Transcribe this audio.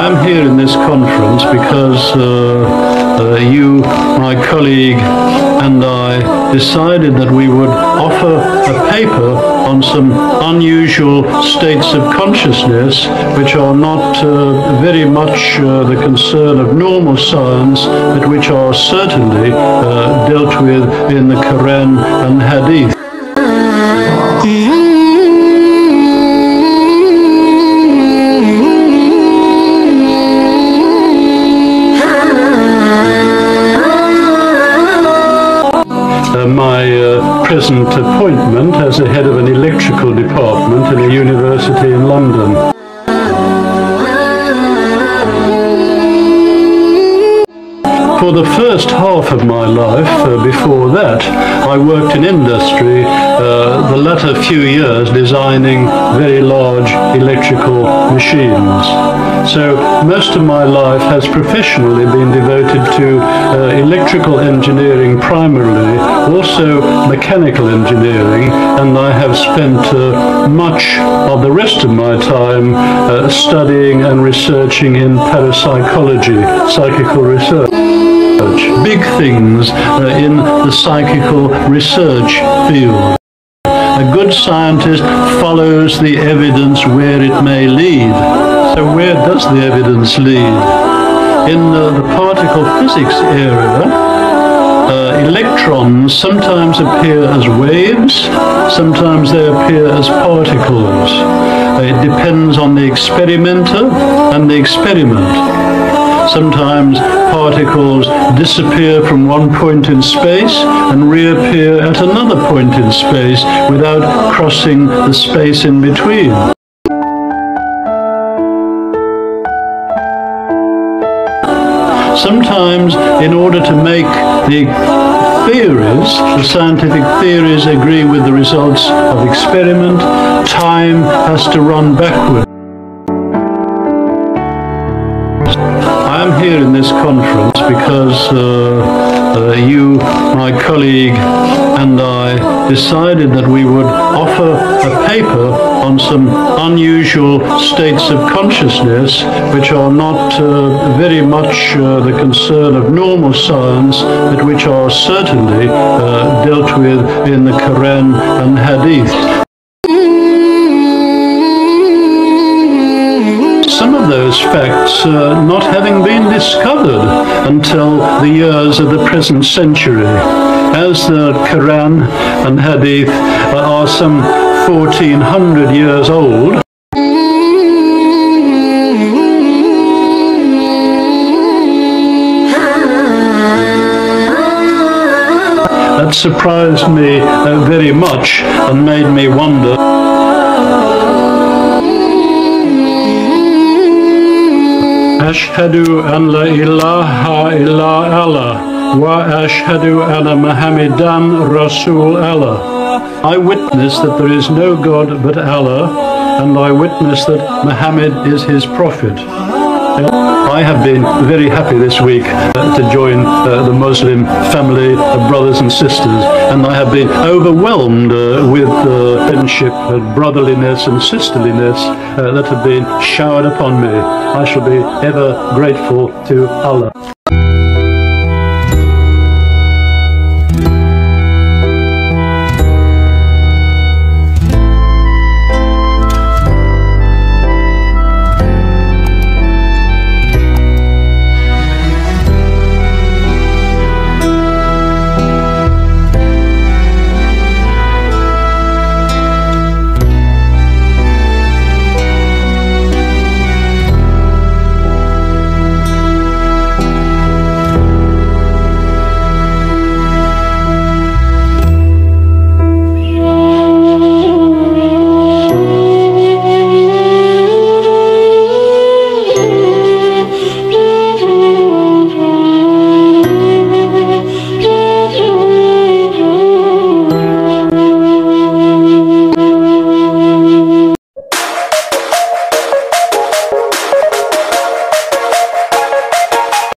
I'm here in this conference because you, my colleague, and I decided that we would offer a paper on some unusual states of consciousness which are not very much the concern of normal science, but which are certainly dealt with in the Quran and Hadith. My present appointment as the head of an electrical department in a university in London. For the first half of my life, before that, I worked in industry, the latter few years designing very large electrical machines. So most of my life has professionally been devoted to electrical engineering primarily, also mechanical engineering, and I have spent much of the rest of my time studying and researching in parapsychology, psychical research. Big things in the psychical research field. A good scientist follows the evidence where it may lead. So where does the evidence lead? In the particle physics area, electrons sometimes appear as waves, sometimes they appear as particles. It depends on the experimenter and the experiment. Sometimes particles disappear from one point in space and reappear at another point in space without crossing the space in between. Sometimes, in order to make the theories, the scientific theories, agree with the results of experiment, time has to run backward. I'm here in this conference because you, my colleague, and I decided that we would offer a paper on some unusual states of consciousness which are not very much the concern of normal science, but which are certainly dealt with in the Quran and Hadith. Some of those facts not having been discovered until the years of the present century, as the Quran and Hadith are some 1400 years old. That surprised me very much and made me wonder. Ashhadu an la ilaha illa Allah wa ashhadu anna Muhammadan Rasul Allah. I witness that there is no God but Allah, and I witness that Muhammad is his prophet. I have been very happy this week to join the Muslim family of brothers and sisters, and I have been overwhelmed with friendship, brotherliness and sisterliness that have been showered upon me. I shall be ever grateful to Allah.